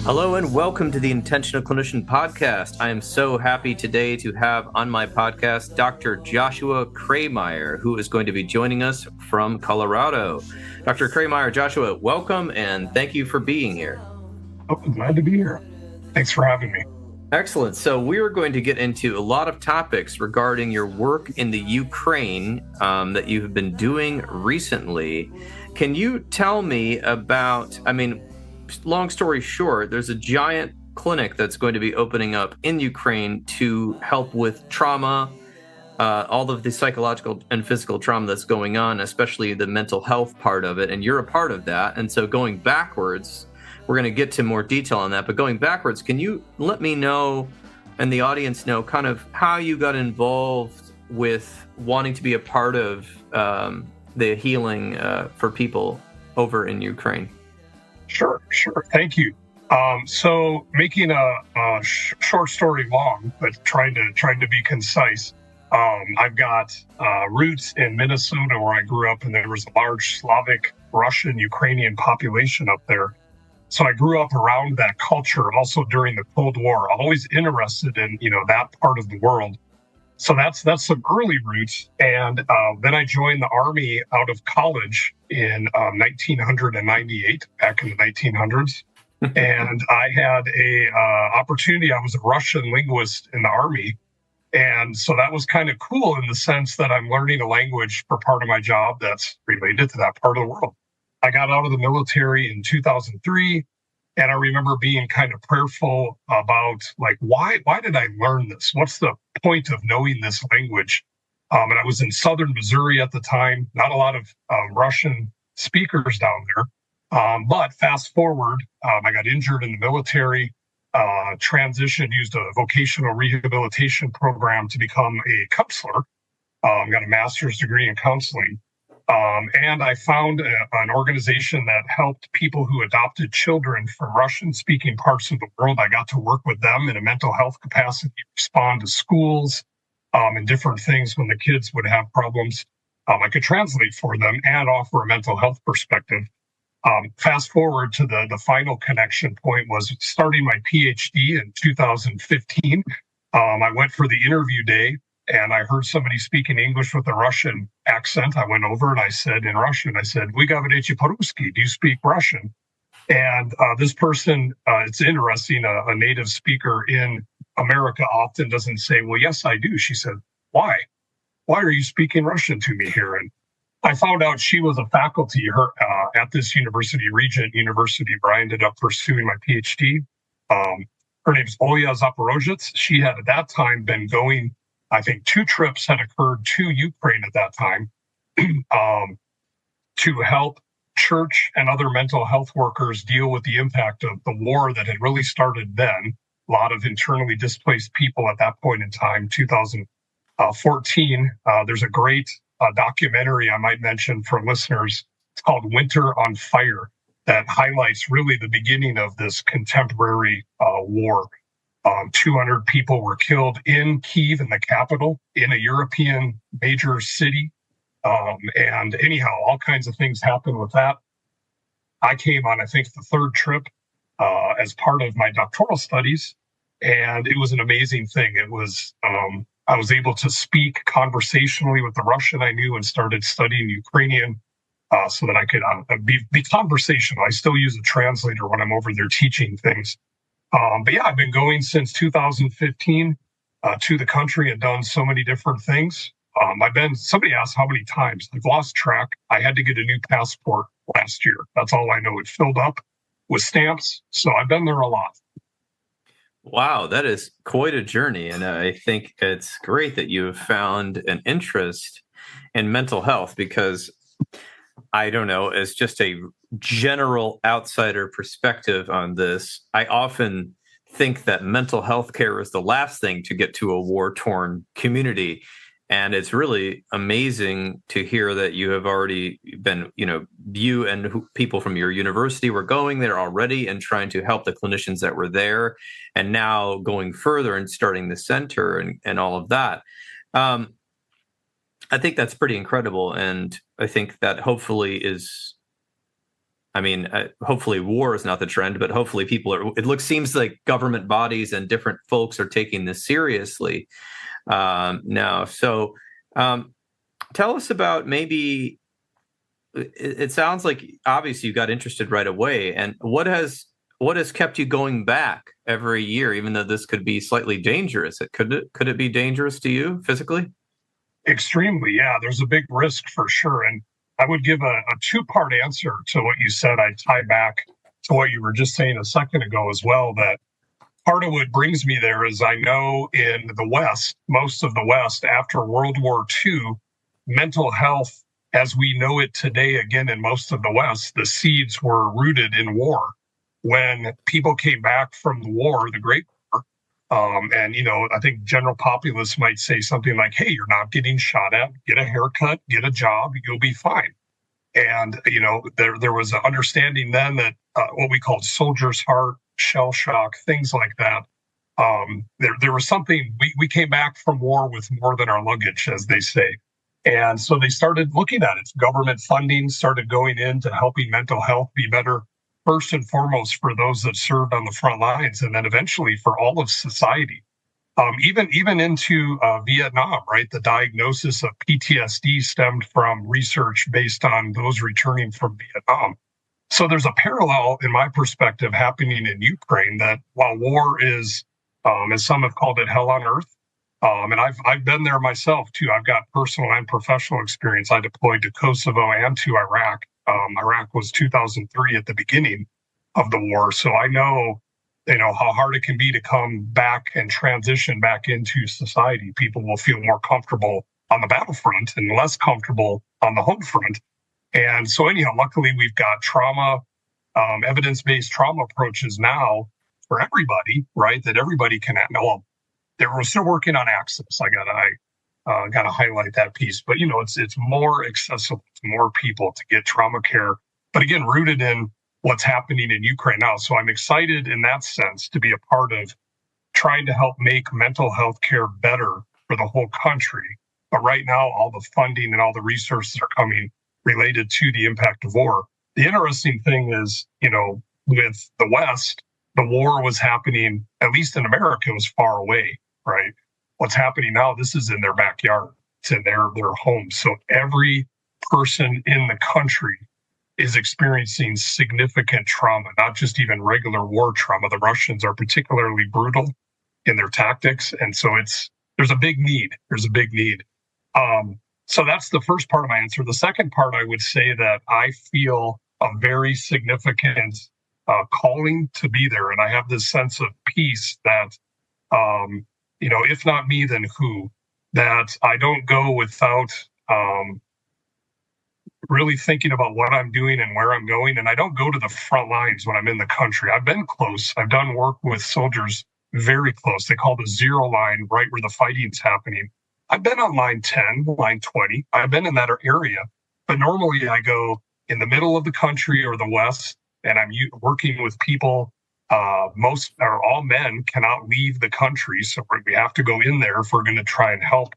Hello and welcome to the Intentional Clinician podcast. I am so happy today to have on my podcast Dr. Joshua Kreimeyer, who is going to be joining us from Colorado. Dr. Kreimeyer, Joshua, welcome and thank you for being here. Oh, glad to be here. Thanks for having me. Excellent. So we are going to get into a lot of topics regarding your work in the Ukraine that you have been doing recently. Can you tell me about, long story short, there's a giant clinic that's going to be opening up in Ukraine to help with trauma, all of the psychological and physical trauma that's going on, especially the mental health part of it. And you're a part of that. And so going backwards, we're going to get to more detail on that. But going backwards, can you let me know and the audience know kind of how you got involved with wanting to be a part of the healing for people over in Ukraine? Sure. Thank you. So making a short story long, but trying to be concise. I've got roots in Minnesota where I grew up, and there was a large Slavic, Russian, Ukrainian population up there. So I grew up around that culture also during the Cold War, always interested in, that part of the world. So that's some early roots. And then I joined the Army out of college in 1998, back in the 1900s. And I had a opportunity. I was a Russian linguist in the Army. And so that was kind of cool in the sense that I'm learning a language for part of my job that's related to that part of the world. I got out of the military in 2003. And I remember being kind of prayerful about, like, why did I learn this? What's the point of knowing this language? And I was in southern Missouri at the time, not a lot of Russian speakers down there. But fast forward, I got injured in the military, transitioned, used a vocational rehabilitation program to become a counselor, got a master's degree in counseling. And I found an organization that helped people who adopted children from Russian-speaking parts of the world. I got to work with them in a mental health capacity, respond to schools and different things when the kids would have problems. I could translate for them and offer a mental health perspective. Fast forward to the final connection point was starting my Ph.D. in 2015. I went for the interview day. And I heard somebody speaking English with a Russian accent. I went over and I said in Russian, "Вы говорите по-русски? Do you speak Russian?" And this person, it's interesting, a native speaker in America often doesn't say, "Well, yes, I do." She said, "Why? Why are you speaking Russian to me here?" And I found out she was a faculty at this university, Regent University, where I ended up pursuing my PhD. Her name's Olya Zaporozhets. She had at that time been going, I think 2 trips had occurred to Ukraine at that time to help church and other mental health workers deal with the impact of the war that had really started then. A lot of internally displaced people at that point in time, 2014. There's a great documentary I might mention for listeners. It's called Winter on Fire, that highlights really the beginning of this contemporary war. 200 people were killed in Kyiv, in the capital, in a European major city. And anyhow, all kinds of things happened with that. I came on, I think, the 3rd trip as part of my doctoral studies. And it was an amazing thing. It was, I was able to speak conversationally with the Russian I knew and started studying Ukrainian so that I could be conversational. I still use a translator when I'm over there teaching things. But yeah, I've been going since 2015 to the country and done so many different things. Somebody asked how many times. I've lost track. I had to get a new passport last year. That's all I know. It filled up with stamps. So I've been there a lot. Wow, that is quite a journey. And I think it's great that you have found an interest in mental health because I don't know, as just a general outsider perspective on this, I often think that mental health care is the last thing to get to a war-torn community. And it's really amazing to hear that you have already been, you and people from your university were going there already and trying to help the clinicians that were there, and now going further and starting the center and all of that. I think that's pretty incredible. And I think that hopefully is, I mean, hopefully war is not the trend, but hopefully seems like government bodies and different folks are taking this seriously now. So tell us about maybe, it sounds like obviously you got interested right away, and what has kept you going back every year, even though this could be slightly dangerous? Could it be dangerous to you physically? Extremely, yeah. There's a big risk for sure. And I would give a two-part answer to what you said. I tie back to what you were just saying a second ago as well, that part of what brings me there is I know in the West, most of the West, after World War II, mental health as we know it today, again, in most of the West, the seeds were rooted in war. When people came back from the war, the Great War, and, I think general populace might say something like, hey, you're not getting shot at, get a haircut, get a job, you'll be fine. And, there was an understanding then that what we called soldier's heart, shell shock, things like that. There was something, we came back from war with more than our luggage, as they say. And so they started looking at it. Government funding started going into helping mental health be better, first and foremost for those that served on the front lines, and then eventually for all of society. Even into Vietnam, right? The diagnosis of PTSD stemmed from research based on those returning from Vietnam. So there's a parallel, in my perspective, happening in Ukraine, that while war is, as some have called it, hell on earth, and I've been there myself too. I've got personal and professional experience. I deployed to Kosovo and to Iraq. Iraq was 2003 at the beginning of the war, so I know, how hard it can be to come back and transition back into society. People will feel more comfortable on the battlefront and less comfortable on the home front. And so, anyhow, luckily we've got trauma, evidence-based trauma approaches now for everybody, right? That everybody can. Well, we're still working on access. I gotta highlight that piece, but it's more accessible to more people to get trauma care. But again, rooted in what's happening in Ukraine now. So I'm excited in that sense to be a part of trying to help make mental health care better for the whole country. But right now, all the funding and all the resources are coming related to the impact of war. The interesting thing is, with the West, the war was happening, at least in America, it was far away, right? What's happening now, this is in their backyard. It's in their home. So every person in the country is experiencing significant trauma, not just even regular war trauma. The Russians are particularly brutal in their tactics. And so there's a big need. So that's the first part of my answer. The second part, I would say that I feel a very significant calling to be there. And I have this sense of peace that, if not me, then who? That I don't go without really thinking about what I'm doing and where I'm going. And I don't go to the front lines when I'm in the country. I've been close. I've done work with soldiers very close. They call the zero line, right where the fighting's happening. I've been on line 10, line 20. I've been in that area. But normally I go in the middle of the country or the West, and I'm working with people. Most or all men cannot leave the country. So we have to go in there if we're going to try and help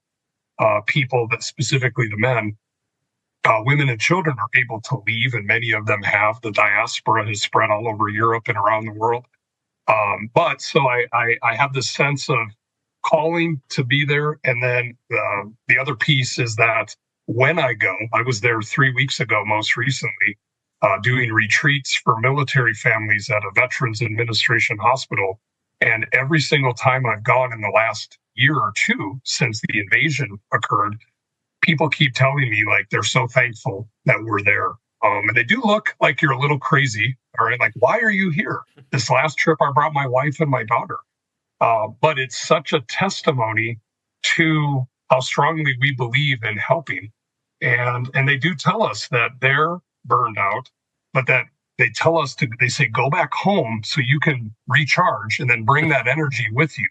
people, that specifically the men. Women and children are able to leave, and many of them have. The diaspora has spread all over Europe and around the world. But so I have this sense of calling to be there. And then the other piece is that when I go, I was there 3 weeks ago, most recently, doing retreats for military families at a Veterans Administration hospital. And every single time I've gone in the last year or two since the invasion occurred, people keep telling me like they're so thankful that we're there. And they do look like you're a little crazy. All right, like, why are you here? This last trip, I brought my wife and my daughter. But it's such a testimony to how strongly we believe in helping. And they do tell us that they're burned out, but that they tell us they say, go back home so you can recharge and then bring that energy with you.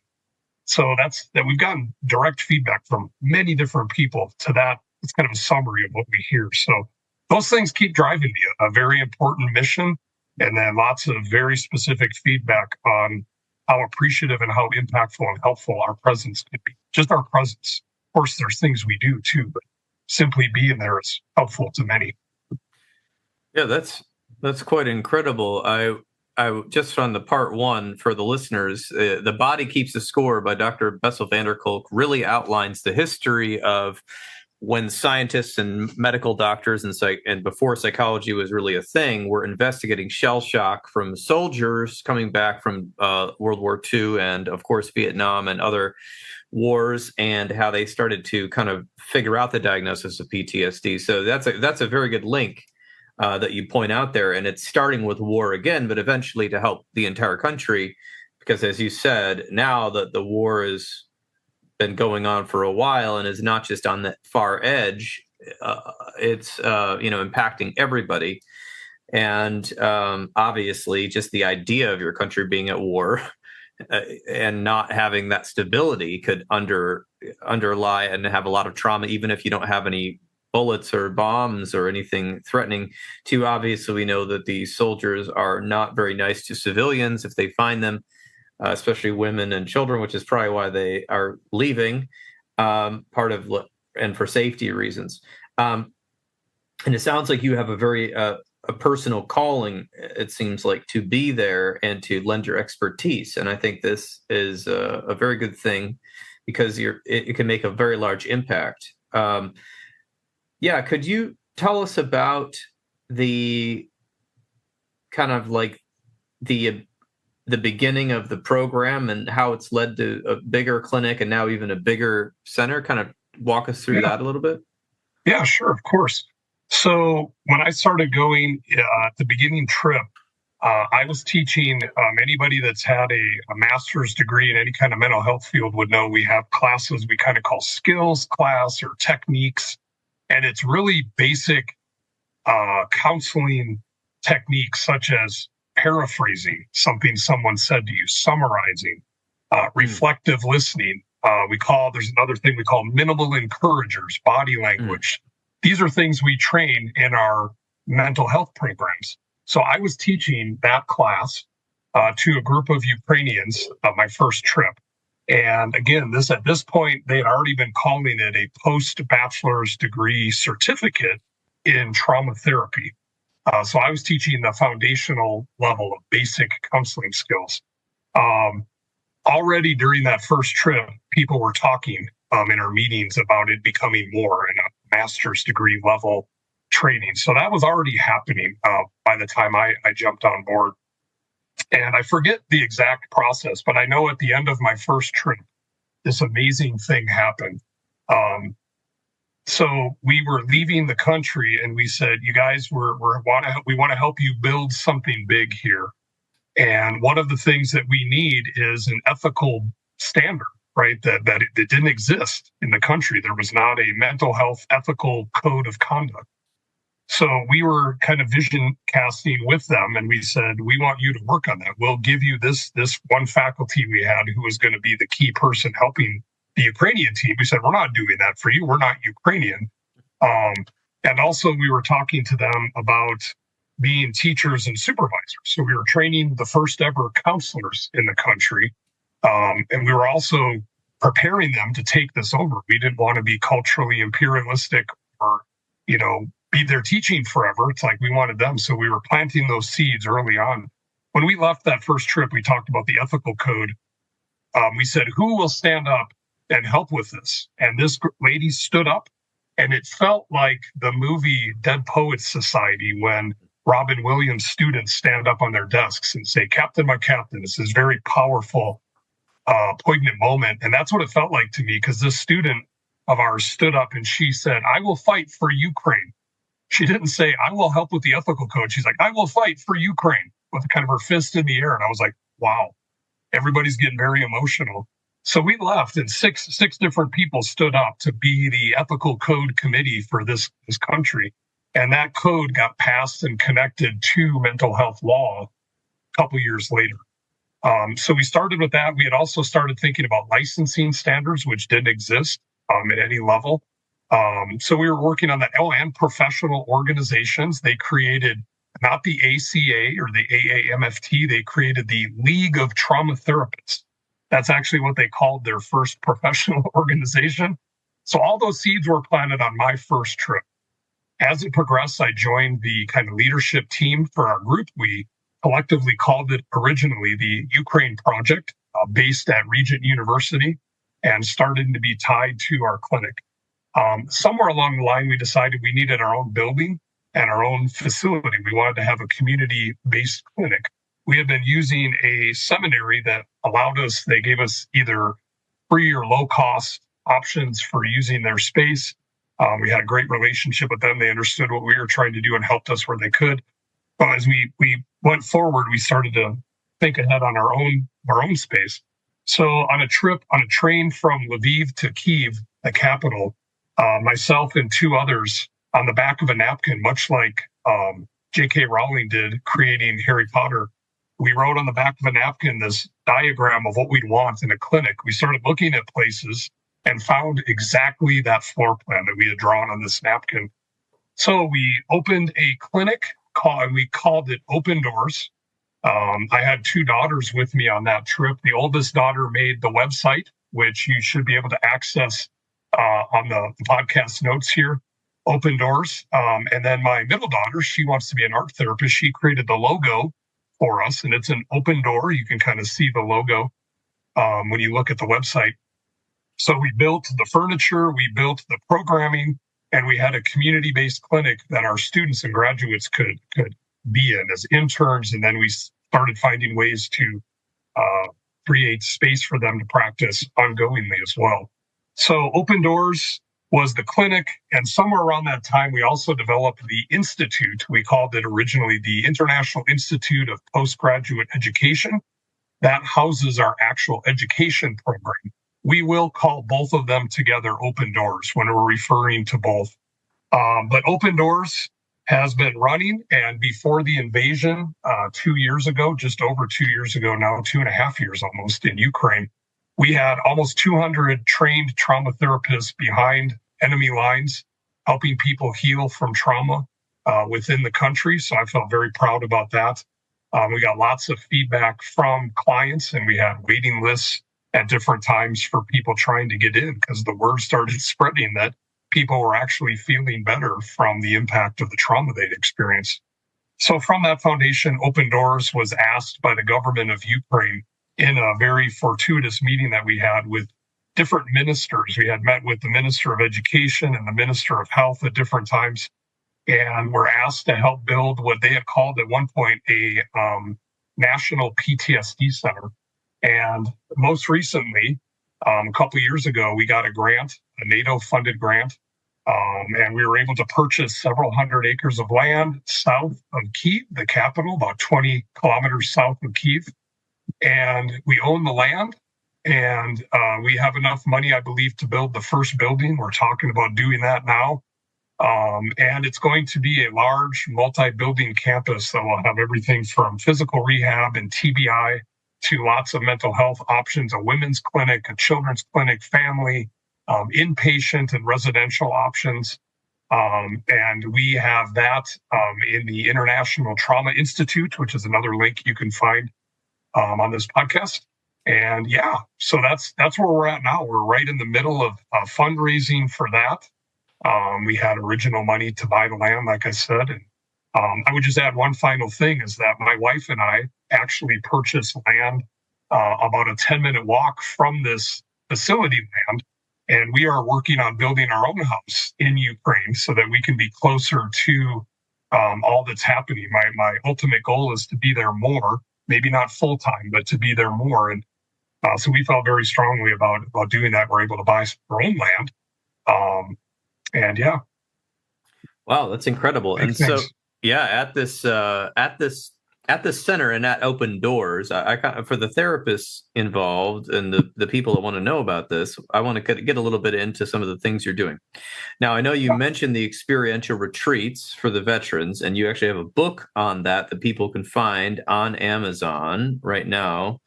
So that we've gotten direct feedback from many different people to that. It's kind of a summary of what we hear. So those things keep driving me, a very important mission, and then lots of very specific feedback on how appreciative and how impactful and helpful our presence could be. Just our presence. Of course, there's things we do too, but simply being there is helpful to many. Yeah, that's That's quite incredible. I just on the part one for the listeners, The Body Keeps the Score by Dr. Bessel van der Kolk really outlines the history of when scientists and medical doctors and before psychology was really a thing, were investigating shell shock from soldiers coming back from World War II and, of course, Vietnam and other wars, and how they started to kind of figure out the diagnosis of PTSD. So that's a very good link that you point out there, and it's starting with war again, but eventually to help the entire country, because as you said, now that the war has been going on for a while and is not just on the far edge, it's impacting everybody, and obviously just the idea of your country being at war and not having that stability could underlie and have a lot of trauma, even if you don't have any bullets or bombs or anything threatening to. Obviously, we know that these soldiers are not very nice to civilians if they find them, especially women and children, which is probably why they are leaving, and for safety reasons. And it sounds like you have a very a personal calling, it seems like, to be there and to lend your expertise. And I think this is a very good thing, because it can make a very large impact. Yeah, could you tell us about the kind of like the beginning of the program and how it's led to a bigger clinic and now even a bigger center? Kind of walk us through that a little bit. Yeah, sure, of course. So when I started going at the beginning trip, I was teaching. Anybody that's had a master's degree in any kind of mental health field would know we have classes we kind of call skills class or techniques. And it's really basic counseling techniques, such as paraphrasing something someone said to you, summarizing, reflective listening. There's another thing we call minimal encouragers, body language. These are things we train in our mental health programs. So I was teaching that class to a group of Ukrainians on my first trip. And again, at this point, they had already been calling it a post-bachelor's degree certificate in trauma therapy. So I was teaching the foundational level of basic counseling skills. Already during that first trip, people were talking in our meetings about it becoming more in a master's degree level training. So that was already happening by the time I jumped on board. And I forget the exact process, but I know at the end of my first trip, this amazing thing happened. So we were leaving the country, and we said, "You guys, we want to help you build something big here. And one of the things that we need is an ethical standard, right? That it didn't exist in the country. There was not a mental health ethical code of conduct." So we were kind of vision casting with them, and we said, "We want you to work on that. We'll give you this one faculty we had who was going to be the key person helping the Ukrainian team." We said, "We're not doing that for you. We're not Ukrainian." And also we were talking to them about being teachers and supervisors. So we were training the first ever counselors in the country. And we were also preparing them to take this over. We didn't want to be culturally imperialistic or, be there teaching forever. It's like we wanted them. So we were planting those seeds early on. When we left that first trip, we talked about the ethical code. We said, "Who will stand up and help with this?" And this lady stood up, and it felt like the movie Dead Poets Society when Robin Williams students stand up on their desks and say, "Captain, my captain." It's this very powerful, poignant moment. And that's what it felt like to me, because this student of ours stood up and she said, "I will fight for Ukraine." She didn't say, "I will help with the ethical code." She's like, "I will fight for Ukraine," with kind of her fist in the air. And I was like, wow, everybody's getting very emotional. So we left, and six different people stood up to be the ethical code committee for this country. And that code got passed and connected to mental health law a couple years later. So we started with that. We had also started thinking about licensing standards, which didn't exist at any level. So we were working on that. And professional organizations. They created not the ACA or the AAMFT. They created the League of Trauma Therapists. That's actually what they called their first professional organization. So all those seeds were planted on my first trip. As it progressed, I joined the kind of leadership team for our group. We collectively called it originally the Ukraine Project, based at Regent University and started to be tied to our clinic. Somewhere along the line, we decided we needed our own building and our own facility. We wanted to have a community-based clinic. We had been using a seminary that they gave us either free or low-cost options for using their space. We had a great relationship with them. They understood what we were trying to do and helped us where they could. But as we went forward, we started to think ahead on our own space. So on a train from Lviv to Kyiv, the capital, myself and two others on the back of a napkin, much like J.K. Rowling did creating Harry Potter, we wrote on the back of a napkin this diagram of what we'd want in a clinic. We started looking at places and found exactly that floor plan that we had drawn on this napkin. So we opened a clinic, and we called it Open Doors. I had two daughters with me on that trip. The oldest daughter made the website, which you should be able to access on the podcast notes here, Open Doors. And then my middle daughter, she wants to be an art therapist. She created the logo for us, and it's an open door. You can kind of see the logo when you look at the website. So we built the furniture, we built the programming, and we had a community-based clinic that our students and graduates could be in as interns. And then we started finding ways to create space for them to practice ongoingly as well. So Open Doors was the clinic. And somewhere around that time, we also developed the Institute. We called it originally the International Institute of Postgraduate Education. That houses our actual education program. We will call both of them together Open Doors when we're referring to both. But Open Doors has been running, and before the invasion 2 years ago, just over 2 years ago now, 2.5 years almost, in Ukraine, we had almost 200 trained trauma therapists behind enemy lines, helping people heal from trauma within the country. So I felt very proud about that. We got lots of feedback from clients, and we had waiting lists at different times for people trying to get in because the word started spreading that people were actually feeling better from the impact of the trauma they'd experienced. So from that foundation, Open Doors was asked by the government of Ukraine in a very fortuitous meeting that we had with different ministers. We had met with the Minister of Education and the Minister of Health at different times, and were asked to help build what they had called at one point a national PTSD center. And most recently, a couple of years ago, we got a grant, a NATO-funded grant, and we were able to purchase several hundred acres of land south of Kyiv, the capital, about 20 kilometers south of Kyiv. And we own the land, and we have enough money, I believe, to build the first building. We're talking about doing that now. And it's going to be a large multi-building campus that will have everything from physical rehab and TBI to lots of mental health options, a women's clinic, a children's clinic, family, inpatient and residential options. And we have that in the International Trauma Institute, which is another link you can find on this podcast. And yeah, so that's where we're at now. We're right in the middle of fundraising for that. We had original money to buy the land, like I said. And I would just add one final thing is that my wife and I actually purchased land about a 10-minute walk from this facility land. And we are working on building our own house in Ukraine so that we can be closer to all that's happening. My ultimate goal is to be there more, maybe not full time, but to be there more. And so we felt very strongly about doing that. We're able to buy our own land. And yeah. Wow, that's incredible. And so, yeah, at this center and at Open Doors, I for the therapists involved and the people that want to know about this, I want to get a little bit into some of the things you're doing. Now, I know you mentioned the experiential retreats for the veterans, and you actually have a book on that people can find on Amazon right now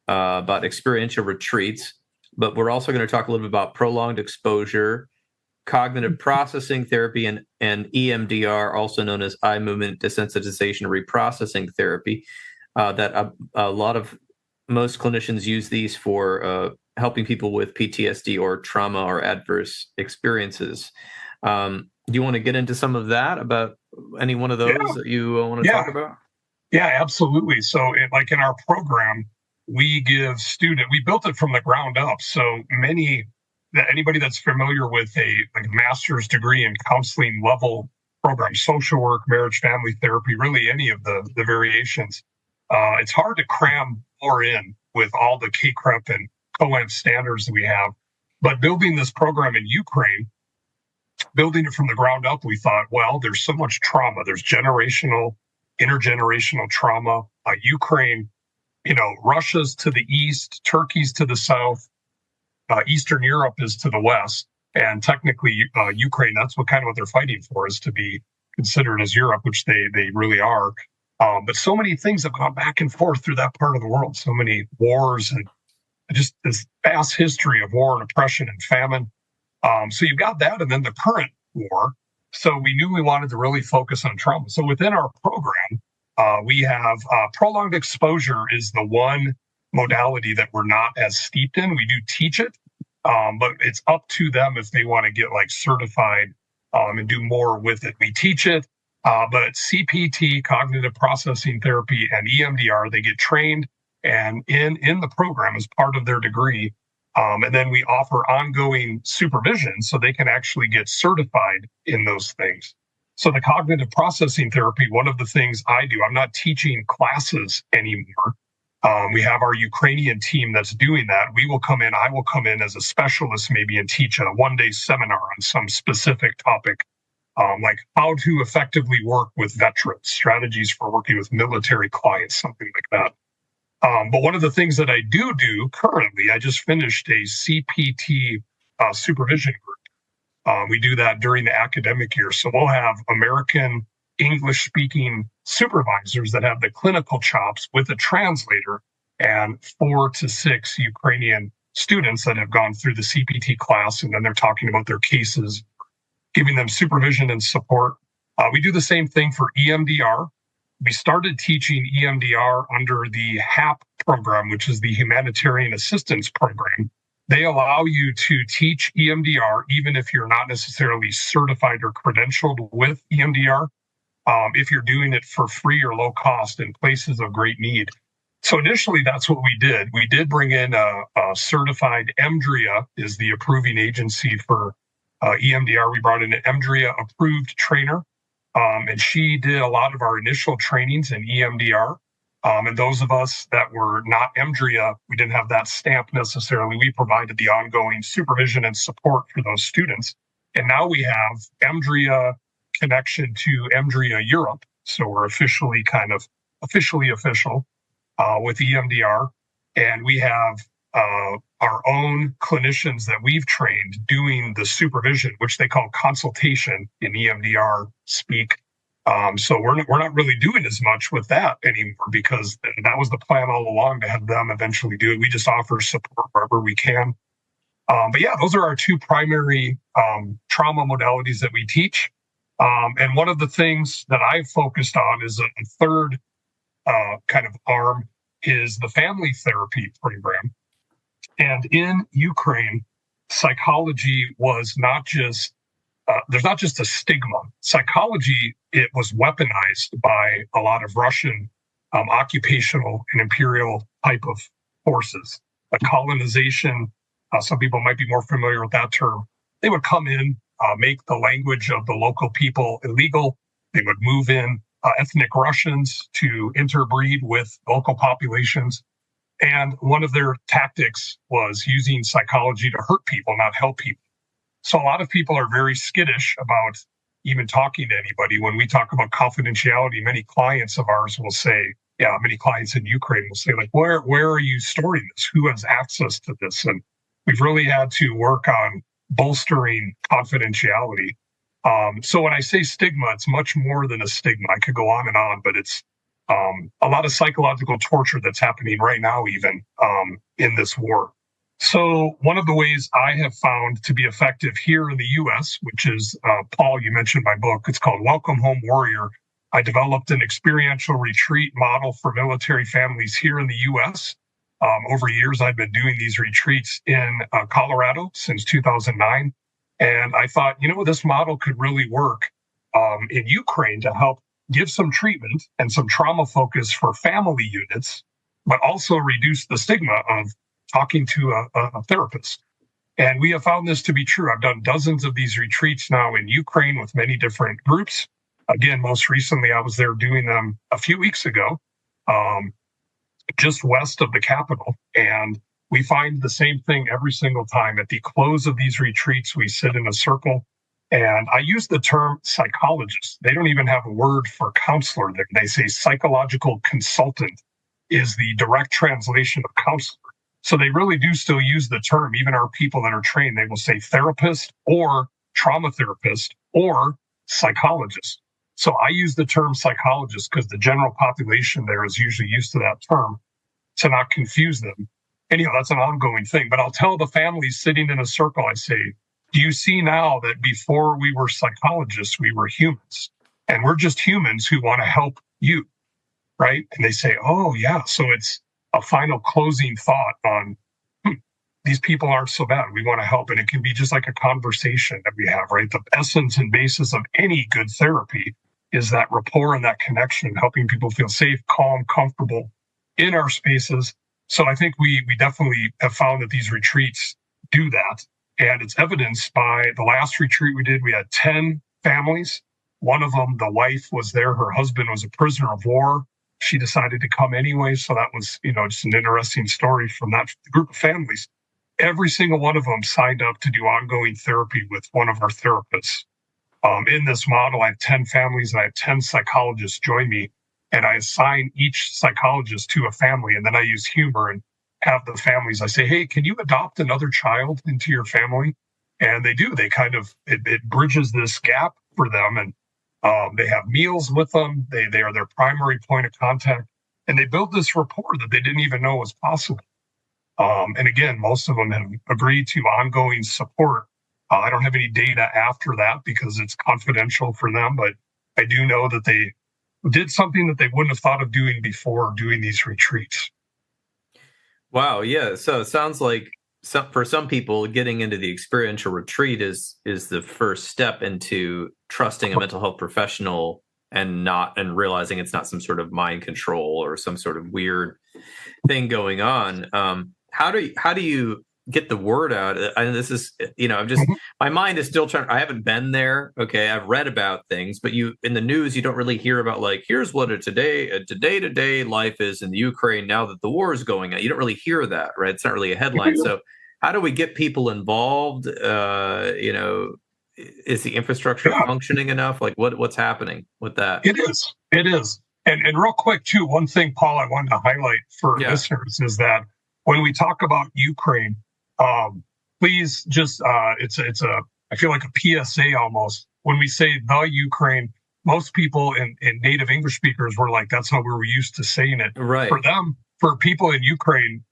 about experiential retreats. But we're also going to talk a little bit about prolonged exposure, cognitive processing therapy, and EMDR, also known as eye movement desensitization reprocessing therapy, that most clinicians use these for helping people with PTSD or trauma or adverse experiences. Do you want to get into some of that about any one of those that you want to talk about? Yeah, absolutely. So, like in our program, we built it from the ground up. So anybody that's familiar with a master's degree in counseling level program, social work, marriage, family therapy, really any of the variations, it's hard to cram more in with all the KCREP and COAM standards that we have. But building this program in Ukraine, building it from the ground up, we thought, well, there's so much trauma. There's generational, intergenerational trauma. Ukraine, Russia's to the east, Turkey's to the south, Eastern Europe is to the west, and technically Ukraine, that's what they're fighting for, is to be considered as Europe, which they really are. But so many things have gone back and forth through that part of the world, so many wars and just this vast history of war and oppression and famine. So you've got that, and then the current war. So we knew we wanted to really focus on trauma. So within our program, we have prolonged exposure is the one modality that we're not as steeped in. We do teach it, but it's up to them if they want to get certified and do more with it. We teach it, but CPT, cognitive processing therapy, and EMDR, they get trained and in the program as part of their degree. And then we offer ongoing supervision so they can actually get certified in those things. So the cognitive processing therapy, one of the things I do, I'm not teaching classes anymore. We have our Ukrainian team that's doing that. I will come in as a specialist maybe and teach a one-day seminar on some specific topic, like how to effectively work with veterans, strategies for working with military clients, something like that. But one of the things that I do currently, I just finished a CPT supervision group. We do that during the academic year. So we'll have American English-speaking supervisors that have the clinical chops with a translator and 4 to 6 Ukrainian students that have gone through the CPT class, and then they're talking about their cases, giving them supervision and support. We do the same thing for EMDR. We started teaching EMDR under the HAP program, which is the Humanitarian Assistance Program. They allow you to teach EMDR even if you're not necessarily certified or credentialed with EMDR, if you're doing it for free or low cost in places of great need. So initially, that's what we did. We did bring in a certified EMDRIA, is the approving agency for EMDR. We brought in an EMDRIA approved trainer. And she did a lot of our initial trainings in EMDR. And those of us that were not EMDRIA, we didn't have that stamp necessarily. We provided the ongoing supervision and support for those students. And now we have EMDRIA connection to EMDRIA Europe. So we're officially official with EMDR. And we have our own clinicians that we've trained doing the supervision, which they call consultation in EMDR speak. So we're not really doing as much with that anymore, because that was the plan all along, to have them eventually do it. We just offer support wherever we can. But yeah, those are our two primary trauma modalities that we teach. And one of the things that I've focused on is a third kind of arm is the family therapy program. And in Ukraine, psychology was not just, there's not just a stigma. Psychology, it was weaponized by a lot of Russian occupational and imperial type of forces. A colonization, some people might be more familiar with that term. They would come in, make the language of the local people illegal. They would move in ethnic Russians to interbreed with local populations. And one of their tactics was using psychology to hurt people, not help people. So a lot of people are very skittish about even talking to anybody. When we talk about confidentiality, many clients of ours will say, many clients in Ukraine will say, like, where are you storing this? Who has access to this? And we've really had to work on bolstering confidentiality. So when I say stigma, it's much more than a stigma. I could go on, but it's a lot of psychological torture that's happening right now, even in this war. So one of the ways I have found to be effective here in the U.S., which is, Paul, you mentioned my book, it's called Welcome Home Warrior. I developed an experiential retreat model for military families here in the U.S. Over years, I've been doing these retreats in Colorado since 2009. And I thought, this model could really work in Ukraine to help give some treatment and some trauma focus for family units, but also reduce the stigma of talking to a therapist. And we have found this to be true. I've done dozens of these retreats now in Ukraine with many different groups. Again, most recently, I was there doing them a few weeks ago, just west of the capital. And we find the same thing every single time. At the close of these retreats, we sit in a circle. And I use the term psychologist. They don't even have a word for counselor there. They say psychological consultant is the direct translation of counselor. So they really do still use the term. Even our people that are trained, they will say therapist or trauma therapist or psychologist. So I use the term psychologist because the general population there is usually used to that term to not confuse them. Anyhow, that's an ongoing thing. But I'll tell the families sitting in a circle, I say, do you see now that before we were psychologists, we were humans? And we're just humans who want to help you, right? And they say, oh, yeah. So it's a final closing thought on these people aren't so bad. We want to help. And it can be just like a conversation that we have, right? The essence and basis of any good therapy is that rapport and that connection, helping people feel safe, calm, comfortable in our spaces. So I think we definitely have found that these retreats do that. And it's evidenced by the last retreat we did. We had 10 families. One of them, the wife was there. Her husband was a prisoner of war. She decided to come anyway. So that was, just an interesting story from that group of families. Every single one of them signed up to do ongoing therapy with one of our therapists. In this model, I have 10 families and I have 10 psychologists join me. And I assign each psychologist to a family. And then I use humor and have the families. I say, hey, can you adopt another child into your family? And they do. They kind of, it bridges this gap for them. And they have meals with them. They are their primary point of contact. And they build this rapport that they didn't even know was possible. And again, most of them have agreed to ongoing support. I don't have any data after that because it's confidential for them, but I do know that they did something that they wouldn't have thought of doing before doing these retreats. Wow. Yeah. So it sounds like for some people, getting into the experiential retreat is the first step into trusting a mental health professional and realizing it's not some sort of mind control or some sort of weird thing going on. How do you get the word out? And this is, my mind is still trying. I haven't been there. Okay. I've read about things, but in the news, you don't really hear about here's what a day-to-day life is in the Ukraine now that the war is going on. You don't really hear that, right? It's not really a headline. So how do we get people involved? Is the infrastructure functioning enough? What's happening with that? It is. And real quick too, one thing, Paul, I wanted to highlight for listeners is that when we talk about Ukraine, please just, I feel like a PSA almost. When we say the Ukraine, most people in native English speakers were like, that's how we were used to saying it. Right. For them, for people in Ukraine,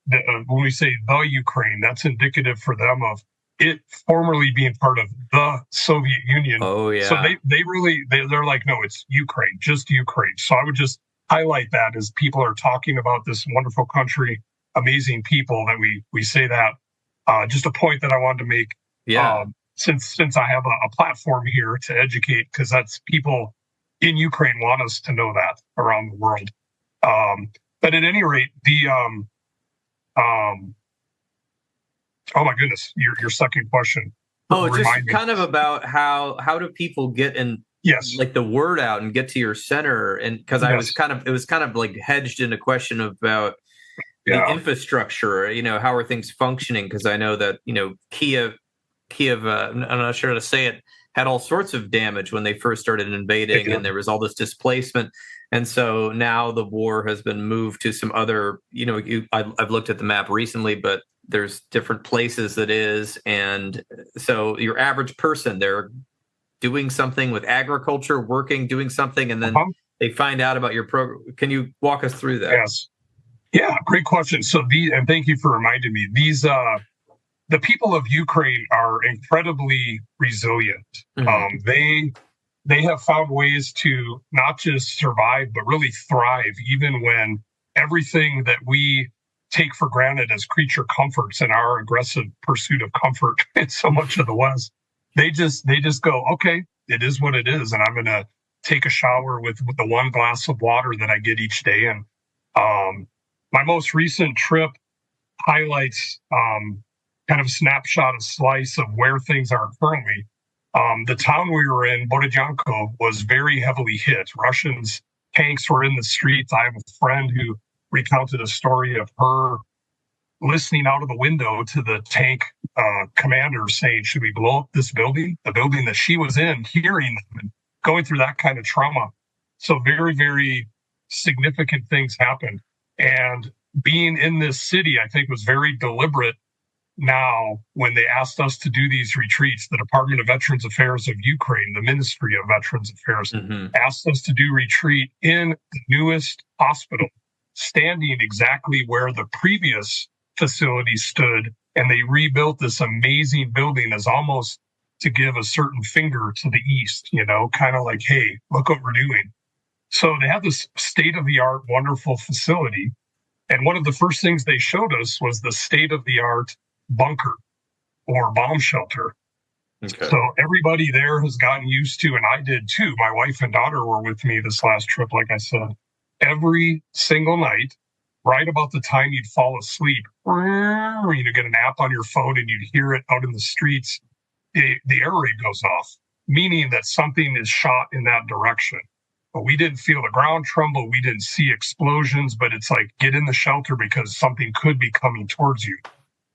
when we say the Ukraine, that's indicative for them of it formerly being part of the Soviet Union. Oh, yeah. So they're like, no, it's Ukraine, just Ukraine. So I would just highlight that as people are talking about this wonderful country, amazing people, that we say that. Just a point that I wanted to make. Yeah. Since I have a platform here to educate, because that's people in Ukraine want us to know that around the world. But at any rate, oh my goodness, your second question. Oh, just kind of about how do people get in? Yes. The word out and get to your center, and because it was kind of like hedged in a question about the infrastructure, how are things functioning? Because I know that, Kiev, I'm not sure how to say it, had all sorts of damage when they first started invading, and there was all this displacement. And so now the war has been moved to some other, I've looked at the map recently, but there's different places that is. And so your average person, they're doing something with agriculture, doing something, and then they find out about your program. Can you walk us through that? Yes. Yeah, great question. So and thank you for reminding me. These the people of Ukraine are incredibly resilient. Mm-hmm. They have found ways to not just survive, but really thrive, even when everything that we take for granted as creature comforts and our aggressive pursuit of comfort in so much of the West they just go, okay, it is what it is, and I'm going to take a shower with the one glass of water that I get each day. And my most recent trip highlights kind of a snapshot, a slice of where things are currently. The town we were in, Borodyanko, was very heavily hit. Russians, tanks were in the streets. I have a friend who recounted a story of her listening out of the window to the tank commander saying, should we blow up this building? The building that she was in, hearing them and going through that kind of trauma. So very, very significant things happened. And being in this city, I think, was very deliberate. Now, when they asked us to do these retreats, the Department of Veterans Affairs of Ukraine, the Ministry of Veterans Affairs, asked us to do retreat in the newest hospital, standing exactly where the previous facility stood. And they rebuilt this amazing building as almost to give a certain finger to the east, kind of like, hey, look what we're doing. So they have this state-of-the-art, wonderful facility. And one of the first things they showed us was the state-of-the-art bunker or bomb shelter. Okay. So everybody there has gotten used to, and I did too. My wife and daughter were with me this last trip, like I said. Every single night, right about the time you'd fall asleep, you'd get an app on your phone and you'd hear it out in the streets, the air raid goes off, meaning that something is shot in that direction. But we didn't feel the ground tremble. We didn't see explosions, but it's like, get in the shelter because something could be coming towards you.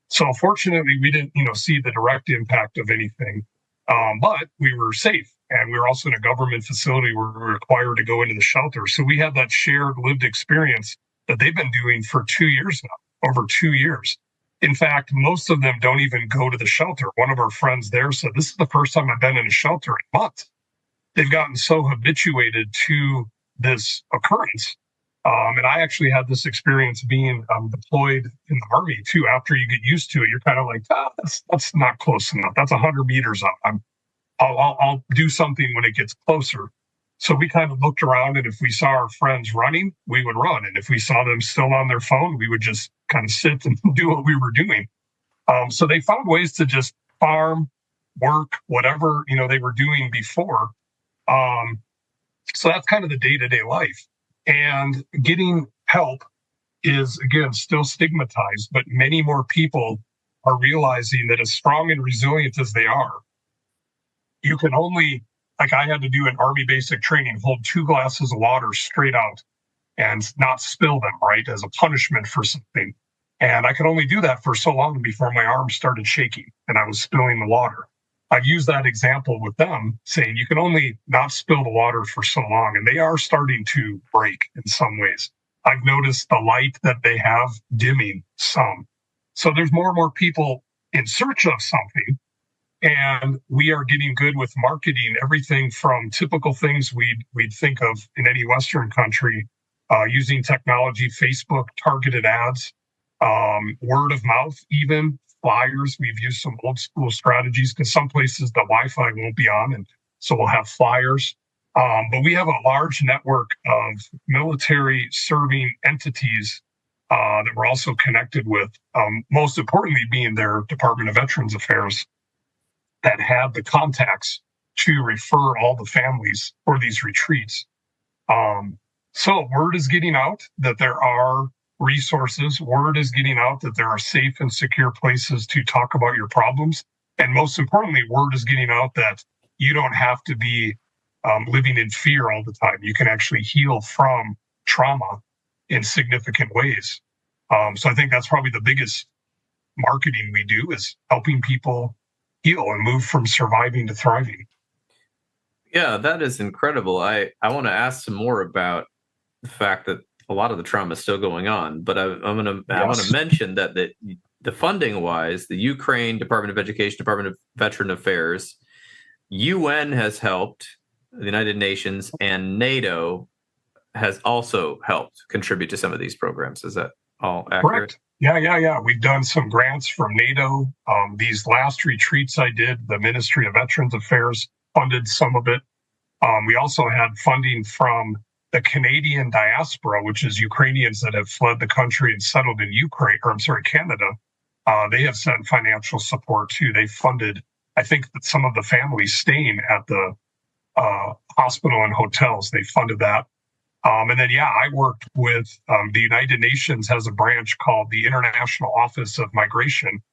So fortunately, we didn't, see the direct impact of anything, but we were safe. And we were also in a government facility where we were required to go into the shelter. So we had that shared lived experience that they've been doing for 2 years now, over 2 years. In fact, most of them don't even go to the shelter. One of our friends there said, this is the first time I've been in a shelter in months. They've gotten so habituated to this occurrence. And I actually had this experience being deployed in the Army too. After you get used to it, you're kind of like, that's not close enough. That's 100 meters up. I'll do something when it gets closer. So we kind of looked around, and if we saw our friends running, we would run. And if we saw them still on their phone, we would just kind of sit and do what we were doing. So they found ways to just farm, work, whatever, they were doing before. So that's kind of the day-to-day life. And getting help is, again, still stigmatized, but many more people are realizing that as strong and resilient as they are, you can only, like I had to do in Army basic training, hold 2 glasses of water straight out and not spill them, right, as a punishment for something. And I could only do that for so long before my arms started shaking and I was spilling the water. I've used that example with them, saying you can only not spill the water for so long, and they are starting to break in some ways. I've noticed the light that they have dimming some. So there's more and more people in search of something, and we are getting good with marketing everything from typical things we'd think of in any Western country, using technology, Facebook, targeted ads, word of mouth even. Flyers. We've used some old school strategies because some places the Wi-Fi won't be on, and so we'll have flyers. But we have a large network of military serving entities that we're also connected with, most importantly being their Department of Veterans Affairs that have the contacts to refer all the families for these retreats. So word is getting out that there are resources. Word is getting out that there are safe and secure places to talk about your problems. And most importantly, word is getting out that you don't have to be living in fear all the time. You can actually heal from trauma in significant ways. So I think that's probably the biggest marketing we do, is helping people heal and move from surviving to thriving. Yeah, that is incredible. I want to ask some more about the fact that a lot of the trauma is still going on, but I want to mention that the funding wise, the Ukraine Department of Education, Department of Veteran Affairs, UN has helped, the United Nations, and NATO has also helped contribute to some of these programs. Is that all accurate? Correct. Yeah. We've done some grants from NATO. These last retreats I did, the Ministry of Veterans Affairs funded some of it. We also had funding from the Canadian diaspora, which is Ukrainians that have fled the country and settled in Canada. They have sent financial support too. They funded I think that some of the families staying at the hospital and hotels, they funded that. And then, I worked with the United Nations has a branch called the International Office of Migration.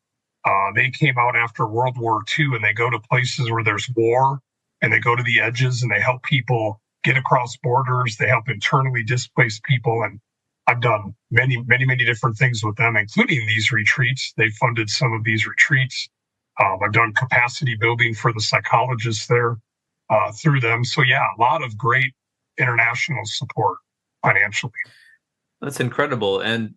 They came out after World War II, and they go to places where there's war, and they go to the edges, and they help people get across borders. They help internally displaced people. And I've done many, many, many different things with them, including these retreats. They funded some of these retreats. I've done capacity building for the psychologists there through them. So, a lot of great international support financially. That's incredible. And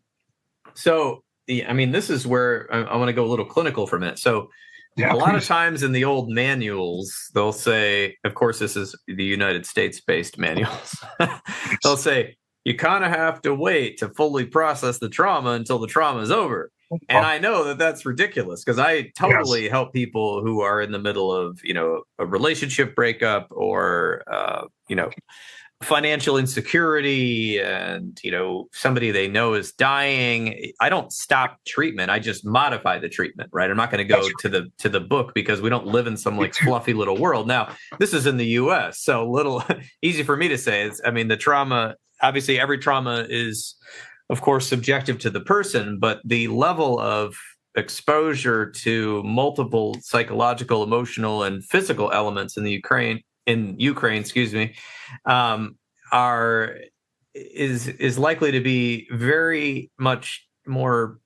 so, this is where I want to go a little clinical for a minute. So a lot of times in the old manuals, they'll say, of course, this is the United States-based manuals. They'll say, you kind of have to wait to fully process the trauma until the trauma is over. And I know that that's ridiculous, because I totally help people who are in the middle of, a relationship breakup or, financial insecurity, and somebody they know is dying. I don't stop treatment. I just modify the treatment, right? I'm not going to go to the book, because we don't live in some fluffy little world. Now, this is in the US, so a little easy for me to say. The trauma, obviously every trauma is, of course, subjective to the person, but the level of exposure to multiple psychological, emotional, and physical elements in Ukraine, is likely to be very much more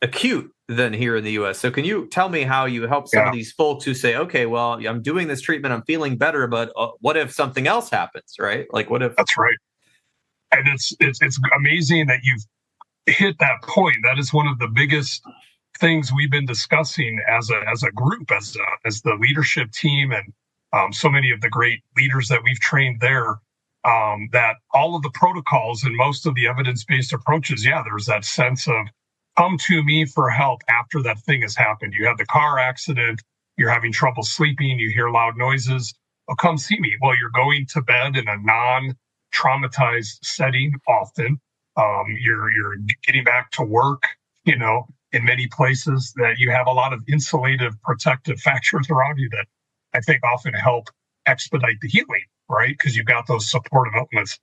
acute than here in the US. So can you tell me how you help some of these folks who say, okay, well, I'm doing this treatment, I'm feeling better, but what if something else happens, right? Like, what if... That's right. And it's amazing that you've hit that point. That is one of the biggest things we've been discussing as a group, as the leadership team, and so many of the great leaders that we've trained there, that all of the protocols and most of the evidence-based approaches, there's that sense of come to me for help after that thing has happened. You have the car accident, you're having trouble sleeping, you hear loud noises, come see me. Well, you're going to bed in a non-traumatized setting often. You're getting back to work, in many places that you have a lot of insulative protective factors around you that I think often help expedite the healing, right? Because you've got those supportive elements.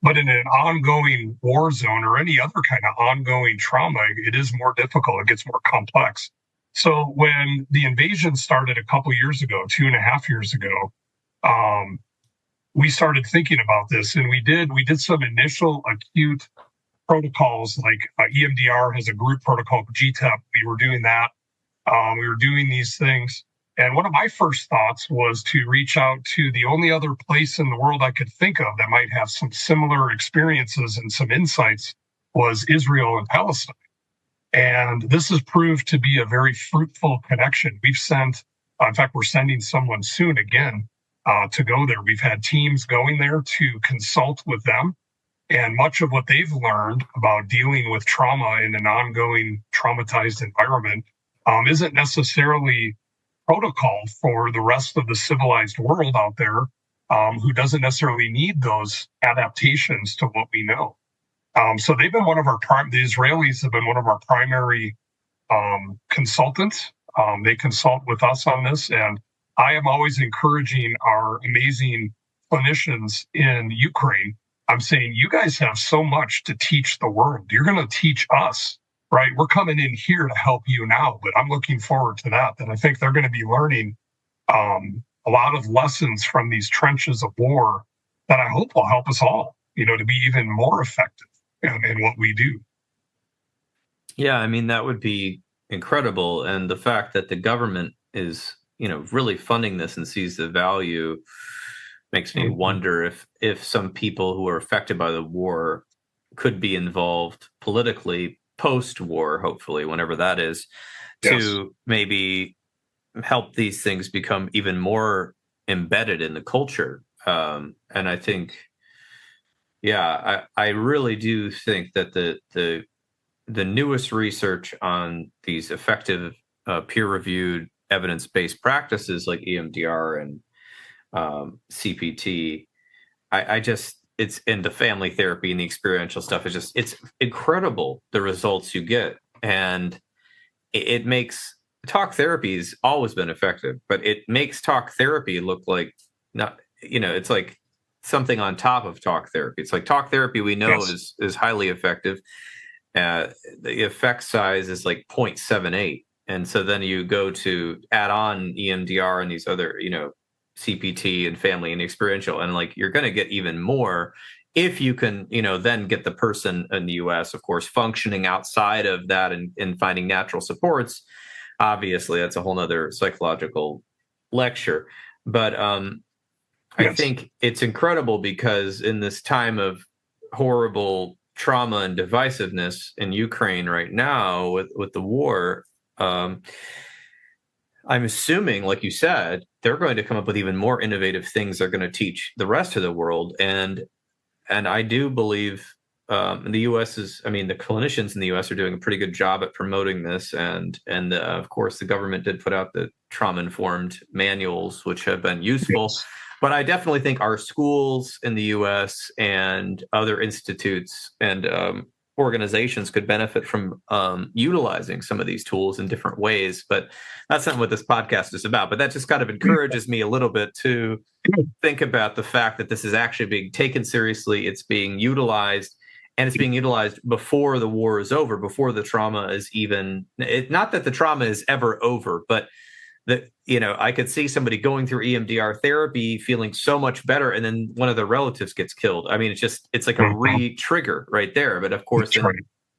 But in an ongoing war zone or any other kind of ongoing trauma, it is more difficult. It gets more complex. So when the invasion started a couple years ago, 2.5 years ago, we started thinking about this, and we did some initial acute protocols, like EMDR has a group protocol, GTEP. We were doing that. We were doing these things. And one of my first thoughts was to reach out to the only other place in the world I could think of that might have some similar experiences and some insights was Israel and Palestine. And this has proved to be a very fruitful connection. We've sent, in fact, we're sending someone soon again to go there. We've had teams going there to consult with them. And much of what they've learned about dealing with trauma in an ongoing traumatized environment isn't necessarily protocol for the rest of the civilized world out there, who doesn't necessarily need those adaptations to what we know. So they've been the Israelis have been one of our primary consultants. They consult with us on this, and I am always encouraging our amazing clinicians in Ukraine. I'm saying, you guys have so much to teach the world. You're going to teach us, right? We're coming in here to help you now, but I'm looking forward to that. And I think they're going to be learning a lot of lessons from these trenches of war that I hope will help us all, to be even more effective in what we do. Yeah, that would be incredible. And the fact that the government is, really funding this and sees the value makes me wonder if some people who are affected by the war could be involved politically post-war, hopefully, whenever that is, to maybe help these things become even more embedded in the culture. And I think, I really do think that the newest research on these effective peer-reviewed evidence-based practices like EMDR and CPT, it's in the family therapy and the experiential stuff. It's incredible the results you get. And it makes talk therapy has always been effective, but it makes talk therapy look like not, it's like something on top of talk therapy. It's like talk therapy we know Yes. is highly effective. The effect size is like 0.78. And so then you go to add on EMDR and these other, CPT and family and experiential, and like you're going to get even more if you can, then get the person in the US, of course, functioning outside of that and finding natural supports. Obviously, that's a whole nother psychological lecture. But I Yes. think it's incredible because in this time of horrible trauma and divisiveness in Ukraine right now with the war, um, I'm assuming, like you said, they're going to come up with even more innovative things they're going to teach the rest of the world. And I do believe the U.S. the clinicians in the U.S. are doing a pretty good job at promoting this, and of course the government did put out the trauma-informed manuals, which have been useful. Yes. But I definitely think our schools in the U.S. and other institutes and organizations could benefit from utilizing some of these tools in different ways. But that's not what this podcast is about. But that just kind of encourages me a little bit to think about the fact that this is actually being taken seriously. It's being utilized, and it's being utilized before the war is over, before the trauma is even, not that the trauma is ever over, but that, I could see somebody going through EMDR therapy feeling so much better, and then one of their relatives gets killed. I mean, it's like a Mhm. re-trigger right there. But of course, That's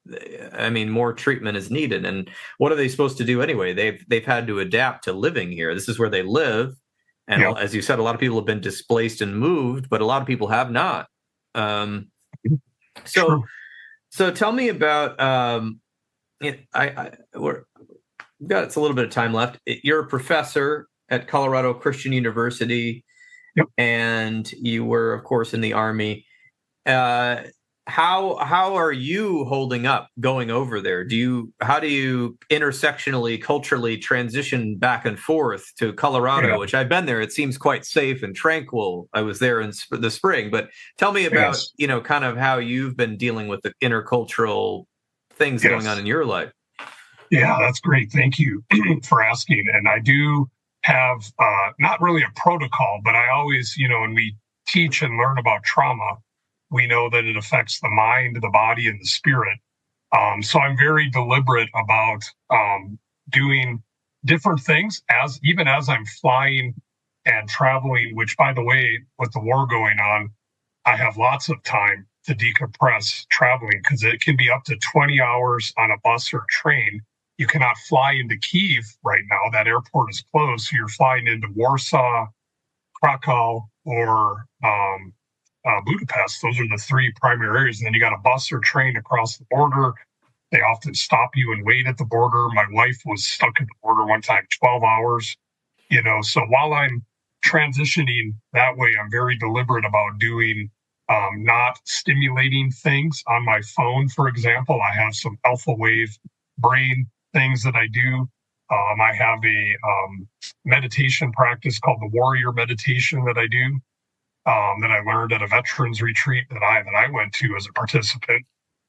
then, right. more treatment is needed. And what are they supposed to do anyway? They've had to adapt to living here. This is where they live. And Yep. as you said, a lot of people have been displaced and moved, but a lot of people have not. Um, so, True. so tell me about. We've got it's a little bit of time left. You're a professor at Colorado Christian University, Yep. and you were, of course, in the Army. Uh, how are you holding up going over there? How do you intersectionally, culturally transition back and forth to Yeah. Colorado, which I've been there? It seems quite safe and tranquil. I was there in the spring, but tell me about, Yes. kind of how you've been dealing with the intercultural things going on Yes. in your life. Yeah, that's great. Thank you for asking. And I do have not really a protocol, but I always, when we teach and learn about trauma, we know that it affects the mind, the body, and the spirit. So I'm very deliberate about doing different things even as I'm flying and traveling, which, by the way, with the war going on, I have lots of time to decompress traveling because it can be up to 20 hours on a bus or train. You cannot fly into Kyiv right now. That airport is closed. So you're flying into Warsaw, Krakow, or Budapest. Those are the three primary areas. And then you got a bus or train across the border. They often stop you and wait at the border. My wife was stuck at the border one time, 12 hours. So while I'm transitioning that way, I'm very deliberate about doing not stimulating things on my phone. For example, I have some alpha wave brain things that I do. I have a meditation practice called the warrior meditation that I do, that I learned at a veterans retreat that I went to as a participant.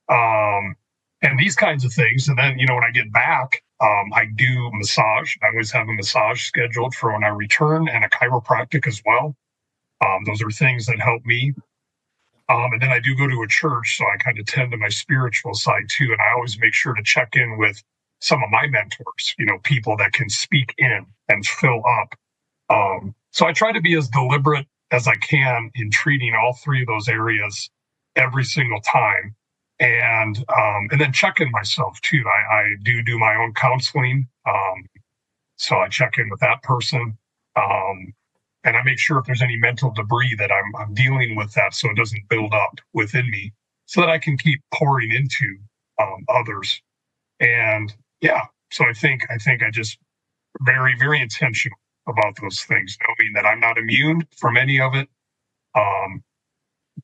Um, and these kinds of things. And then, when I get back, I do massage. I always have a massage scheduled for when I return, and a chiropractic as well. Those are things that help me. And then I do go to a church, so I kind of tend to my spiritual side too. And I always make sure to check in with some of my mentors, people that can speak in and fill up. So I try to be as deliberate as I can in treating all three of those areas every single time. And then check in myself too. I do my own counseling. So I check in with that person. And I make sure if there's any mental debris that I'm dealing with that, so it doesn't build up within me, so that I can keep pouring into others. And yeah, so I just very, very intentional about those things, knowing that I'm not immune from any of it. Um,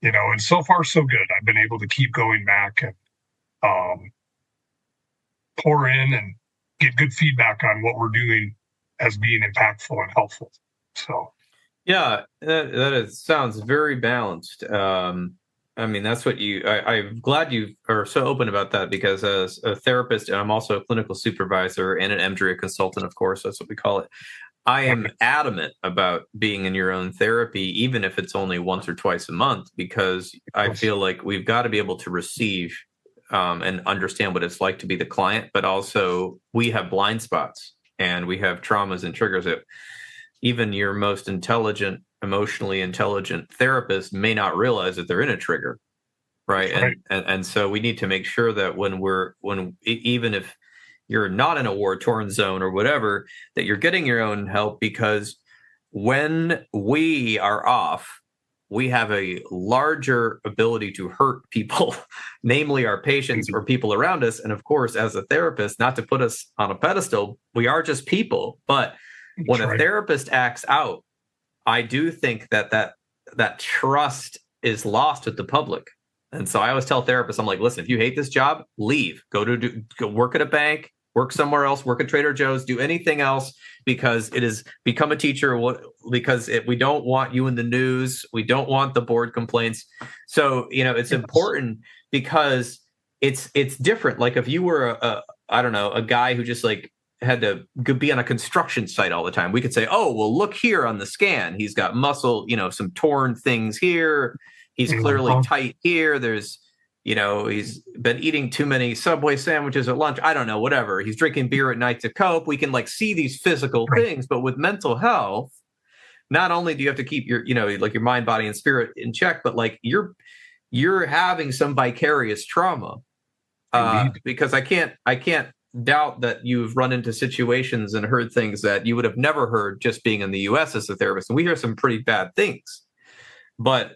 and so far so good. I've been able to keep going back and pour in and get good feedback on what we're doing as being impactful and helpful. So Yeah, sounds very balanced. I mean, that's what I'm glad you are so open about that, because as a therapist, and I'm also a clinical supervisor and an EMDRI consultant, of course, that's what we call it. I am adamant about being in your own therapy, even if it's only once or twice a month, because I feel like we've got to be able to receive and understand what it's like to be the client, but also we have blind spots and we have traumas and triggers that even your most intelligent, emotionally intelligent therapist may not realize that they're in a trigger, right? Right. And so we need to make sure that even if you're not in a war-torn zone or whatever, that you're getting your own help, because when we are off, we have a larger ability to hurt people, namely our patients or people around us. And of course, as a therapist, not to put us on a pedestal, we are just people. But when a therapist acts out, I do think that trust is lost with the public. And so I always tell therapists, I'm like, listen, if you hate this job, leave, go work at a bank, work somewhere else, work at Trader Joe's, do anything else, because it is become a teacher, we don't want you in the news. We don't want the board complaints. So, it's important because it's different. Like if you were a guy who just like had to be on a construction site all the time, we could say, oh, well, look here on the scan. He's got muscle, some torn things here. He's clearly tight here. There's, he's been eating too many Subway sandwiches at lunch. I don't know, whatever. He's drinking beer at night to cope. We can like see these physical things, but with mental health, not only do you have to keep your, like your mind, body, and spirit in check, but like you're having some vicarious trauma. Because I can't doubt that you've run into situations and heard things that you would have never heard just being in the US as a therapist. And we hear some pretty bad things, but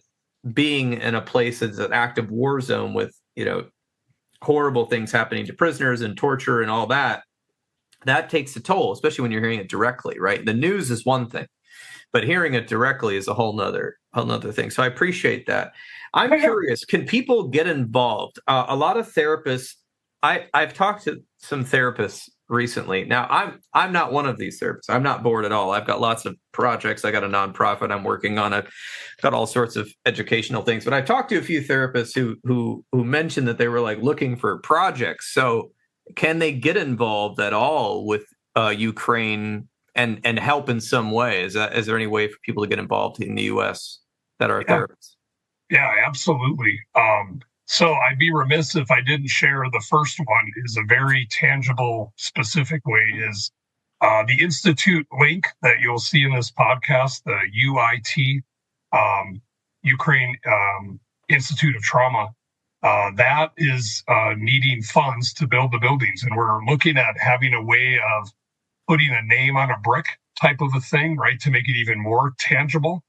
being in a place that's an active war zone with, horrible things happening to prisoners and torture and all that takes a toll, especially when you're hearing it directly, right? The news is one thing, but hearing it directly is a whole nother thing. So I appreciate that. I'm curious, can people get involved? A lot of therapists, I've talked to some therapists recently. Now, I'm not one of these therapists. I'm not bored at all. I've got lots of projects. I got a nonprofit I'm working on. I've got all sorts of educational things. But I've talked to a few therapists who mentioned that they were like looking for projects. So can they get involved at all with Ukraine and help in some way? Is there any way for people to get involved in the U.S. that are therapists? Yeah, absolutely. So I'd be remiss if I didn't share the first one is a very tangible, specific way is the Institute link that you'll see in this podcast, the UIT, Ukraine Institute of Trauma. That is needing funds to build the buildings. And we're looking at having a way of putting a name on a brick type of a thing, right, to make it even more tangible.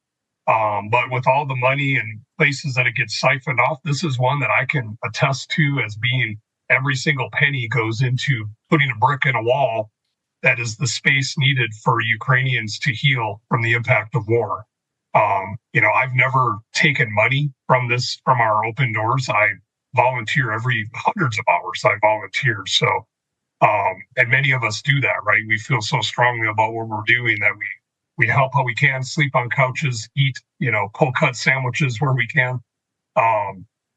But with all the money and places that it gets siphoned off, this is one that I can attest to as being every single penny goes into putting a brick in a wall that is the space needed for Ukrainians to heal from the impact of war. I've never taken money from our open doors. I volunteer every hundreds of hours. I volunteer. So, and many of us do that, right? We feel so strongly about what we're doing that we help how we can, sleep on couches, eat, cold cut sandwiches where we can.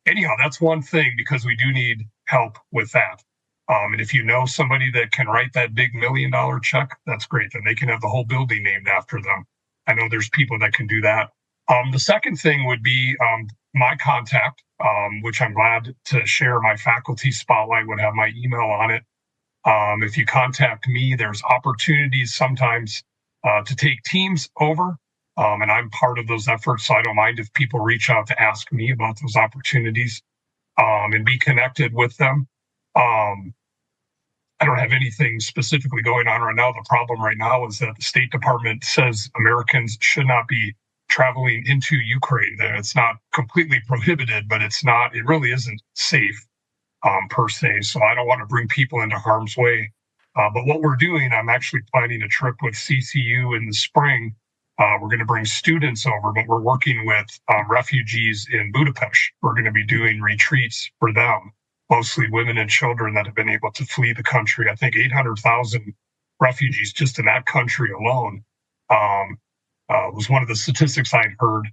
Anyhow, that's one thing, because we do need help with that. And if you know somebody that can write that big $1 million check, that's great. Then they can have the whole building named after them. I know there's people that can do that. The second thing would be my contact, which I'm glad to share. My faculty spotlight would have my email on it. If you contact me, there's opportunities sometimes to take teams over. And I'm part of those efforts. So I don't mind if people reach out to ask me about those opportunities and be connected with them. I don't have anything specifically going on right now. The problem right now is that the State Department says Americans should not be traveling into Ukraine. It's not completely prohibited, but it really isn't safe per se. So I don't want to bring people into harm's way. But what we're doing, I'm actually planning a trip with CCU in the spring. We're going to bring students over, but we're working with refugees in Budapest. We're going to be doing retreats for them, mostly women and children that have been able to flee the country. I think 800,000 refugees just in that country alone was one of the statistics I'd heard.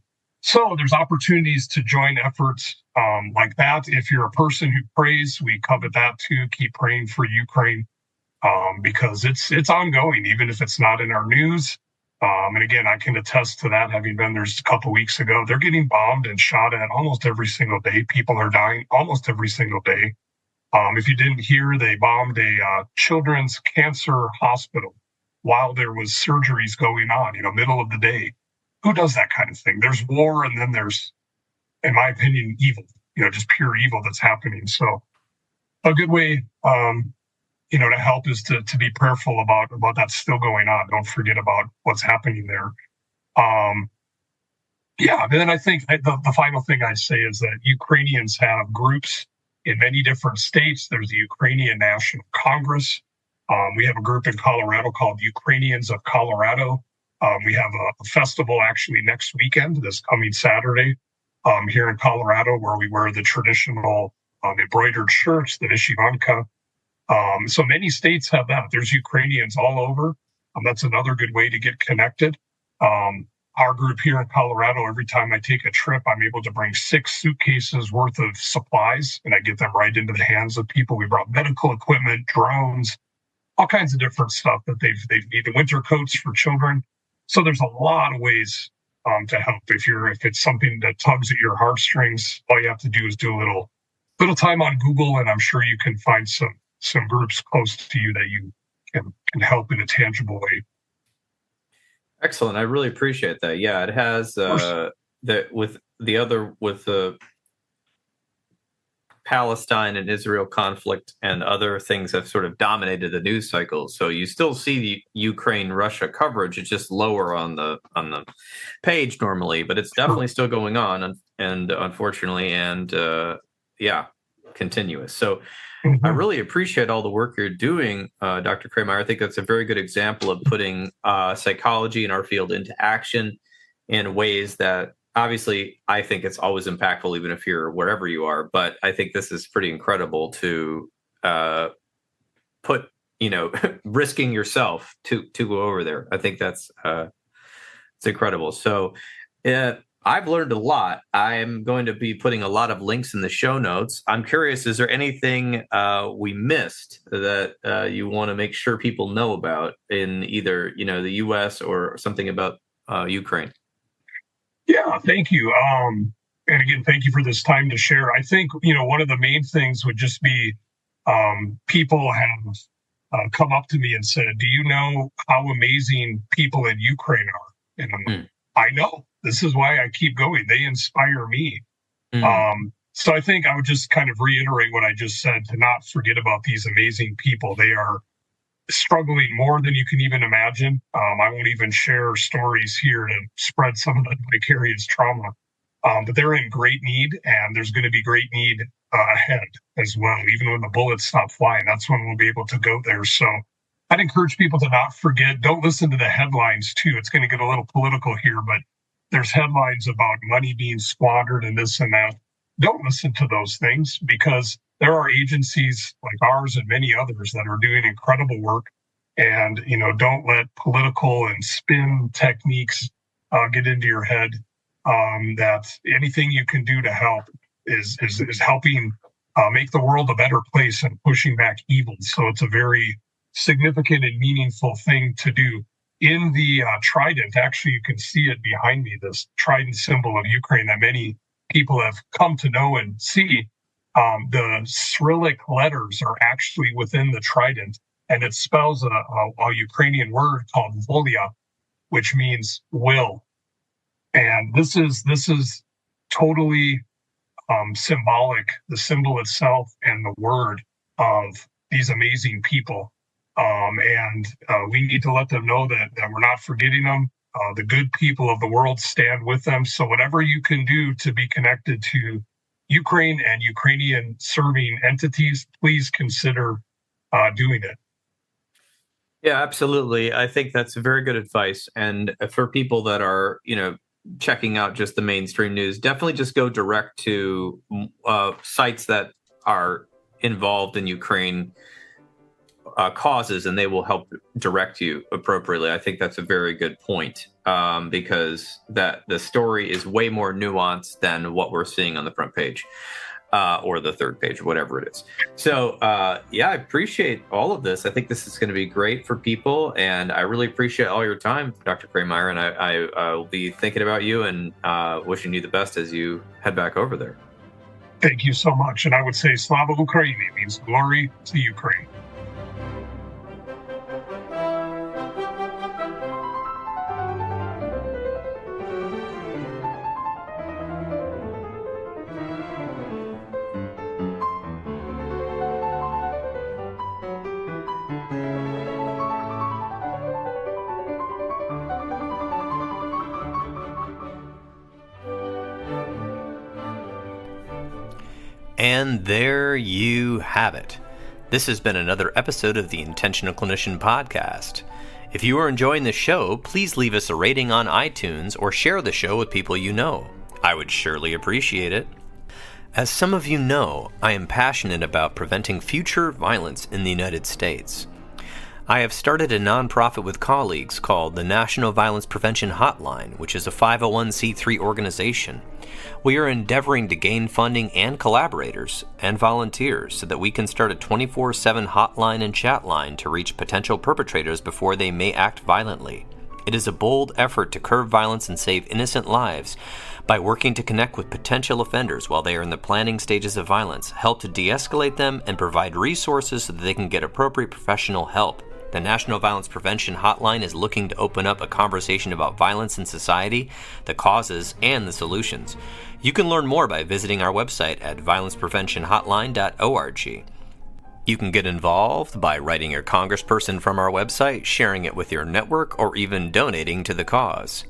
So there's opportunities to join efforts like that. If you're a person who prays, we covet that too. Keep praying for Ukraine because it's ongoing, even if it's not in our news. And again, I can attest to that, having been there just a couple weeks ago. They're getting bombed and shot at almost every single day. People are dying almost every single day. If you didn't hear, they bombed a children's cancer hospital while there was surgeries going on, middle of the day. Who does that kind of thing? There's war, and then there's, in my opinion, evil, just pure evil that's happening. So a good way, to help is to be prayerful about that's still going on. Don't forget about what's happening there. And then I think the final thing I say is that Ukrainians have groups in many different states. There's the Ukrainian National Congress. We have a group in Colorado called Ukrainians of Colorado. We have a festival actually next weekend, this coming Saturday, here in Colorado, where we wear the traditional embroidered shirts, the vyshyvanka. So many states have that. There's Ukrainians all over. That's another good way to get connected. Our group here in Colorado, every time I take a trip, I'm able to bring 6 suitcases worth of supplies, and I get them right into the hands of people. We brought medical equipment, drones, all kinds of different stuff that they've needed, winter coats for children. So there's a lot of ways to help. If it's something that tugs at your heartstrings, all you have to do is do a little time on Google, and I'm sure you can find some groups close to you that you can help in a tangible way. Excellent. I really appreciate that. Yeah, it has with the Palestine and Israel conflict and other things have sort of dominated the news cycle. So you still see the Ukraine-Russia coverage. It's just lower on the page normally, but it's definitely still going on, and unfortunately, continuous. So I really appreciate all the work you're doing, Dr. Kreimeyer. I think that's a very good example of putting psychology in our field into action in ways that obviously I think it's always impactful, even if you're wherever you are. But I think this is pretty incredible to put, risking yourself to go over there. I think that's it's incredible. So I've learned a lot. I'm going to be putting a lot of links in the show notes. I'm curious, is there anything we missed that you want to make sure people know about in either, the U.S. or something about Ukraine? Yeah, thank you. And again, thank you for this time to share. I think, one of the main things would just be people have come up to me and said, do you know how amazing people in Ukraine are? And I'm like, I know. This is why I keep going. They inspire me. So I think I would just kind of reiterate what I just said, to not forget about these amazing people. They are struggling more than you can even imagine. I won't even share stories here to spread some of the vicarious trauma. But they're in great need, and there's going to be great need ahead as well. Even when the bullets stop flying, that's when we'll be able to go there. So I'd encourage people to not forget. Don't listen to the headlines too. It's going to get a little political here, but there's headlines about money being squandered and this and that. Don't listen to those things, because there are agencies like ours and many others that are doing incredible work. And, don't let political and spin techniques get into your head. That anything you can do to help is helping make the world a better place and pushing back evil. So it's a very significant and meaningful thing to do. In the trident, actually, you can see it behind me, this trident symbol of Ukraine that many people have come to know and see. The Cyrillic letters are actually within the trident, and it spells a Ukrainian word called volia, which means will. And this is totally symbolic, the symbol itself and the word of these amazing people. And we need to let them know that we're not forgetting them. The good people of the world stand with them. So whatever you can do to be connected to Ukraine and Ukrainian serving entities, please consider doing it. Yeah, absolutely. I think that's very good advice. And for people that are, checking out just the mainstream news, definitely just go direct to sites that are involved in Ukraine causes, and they will help direct you appropriately. I think that's a very good point, because that the story is way more nuanced than what we're seeing on the front page. Or the third page, or whatever it is. So, yeah, I appreciate all of this. I think this is going to be great for people, and I really appreciate all your time, Dr. Kreimeyer, and I will be thinking about you and wishing you the best as you head back over there. Thank you so much. And I would say Slava Ukraini means glory to Ukraine. And there you have it. This has been another episode of the Intentional Clinician podcast. If you are enjoying the show, please leave us a rating on iTunes or share the show with people you know. I would surely appreciate it. As some of you know, I am passionate about preventing future violence in the United States. I have started a nonprofit with colleagues called the National Violence Prevention Hotline, which is a 501c3 organization. We are endeavoring to gain funding and collaborators and volunteers so that we can start a 24/7 hotline and chat line to reach potential perpetrators before they may act violently. It is a bold effort to curb violence and save innocent lives by working to connect with potential offenders while they are in the planning stages of violence, help to de-escalate them, and provide resources so that they can get appropriate professional help. The National Violence Prevention Hotline is looking to open up a conversation about violence in society, the causes, and the solutions. You can learn more by visiting our website at violencepreventionhotline.org. You can get involved by writing your congressperson from our website, sharing it with your network, or even donating to the cause.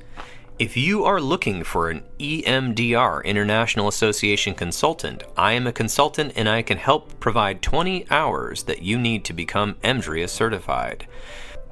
If you are looking for an EMDR International Association consultant, I am a consultant and I can help provide 20 hours that you need to become EMDRIA certified.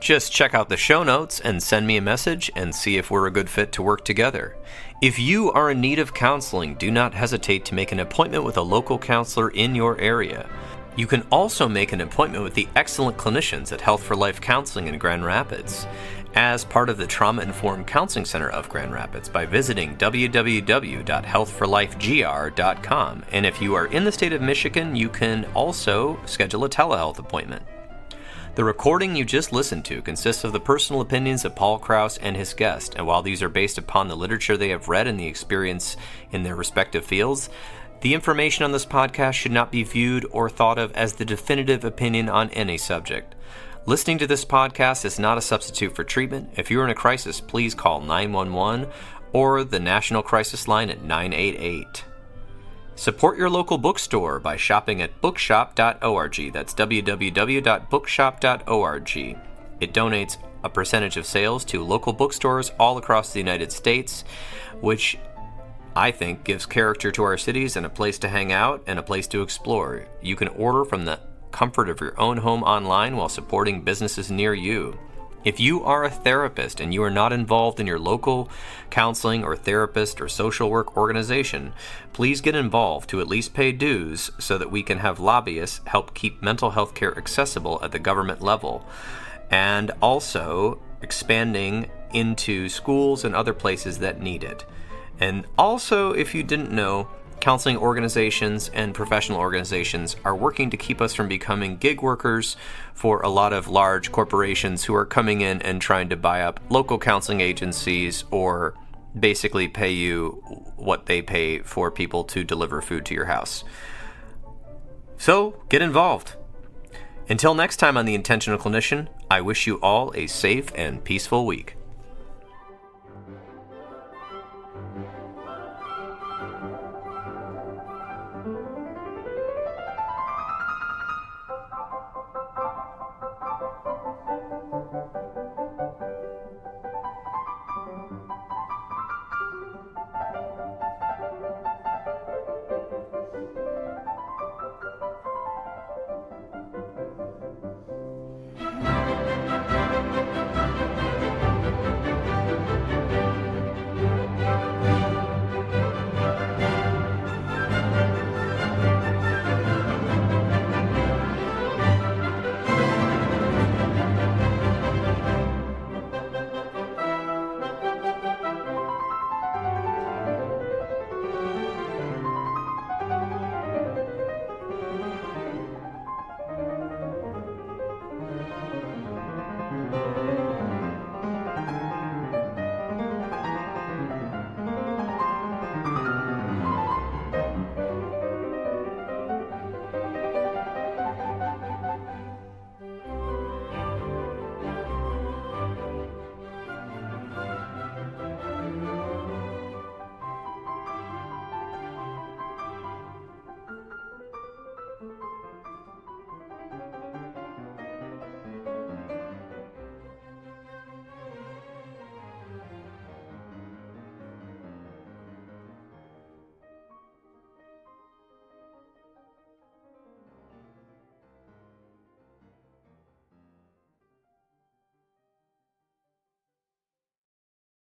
Just check out the show notes and send me a message and see if we're a good fit to work together. If you are in need of counseling, do not hesitate to make an appointment with a local counselor in your area. You can also make an appointment with the excellent clinicians at Health for Life Counseling in Grand Rapids as part of the Trauma Informed Counseling Center of Grand Rapids by visiting www.healthforlifegr.com. And if you are in the state of Michigan, you can also schedule a telehealth appointment. The recording you just listened to consists of the personal opinions of Paul Krauss and his guest, and while these are based upon the literature they have read and the experience in their respective fields, the information on this podcast should not be viewed or thought of as the definitive opinion on any subject. Listening to this podcast is not a substitute for treatment. If you're in a crisis, please call 911 or the National Crisis Line at 988. Support your local bookstore by shopping at bookshop.org. That's www.bookshop.org. It donates a percentage of sales to local bookstores all across the United States, which I think gives character to our cities and a place to hang out and a place to explore. You can order from the comfort of your own home online while supporting businesses near you. If you are a therapist and you are not involved in your local counseling or therapist or social work organization, please get involved to at least pay dues so that we can have lobbyists help keep mental health care accessible at the government level, and also expanding into schools and other places that need it. And also, if you didn't know, counseling organizations and professional organizations are working to keep us from becoming gig workers for a lot of large corporations who are coming in and trying to buy up local counseling agencies or basically pay you what they pay for people to deliver food to your house. So, get involved. Until next time on The Intentional Clinician, I wish you all a safe and peaceful week.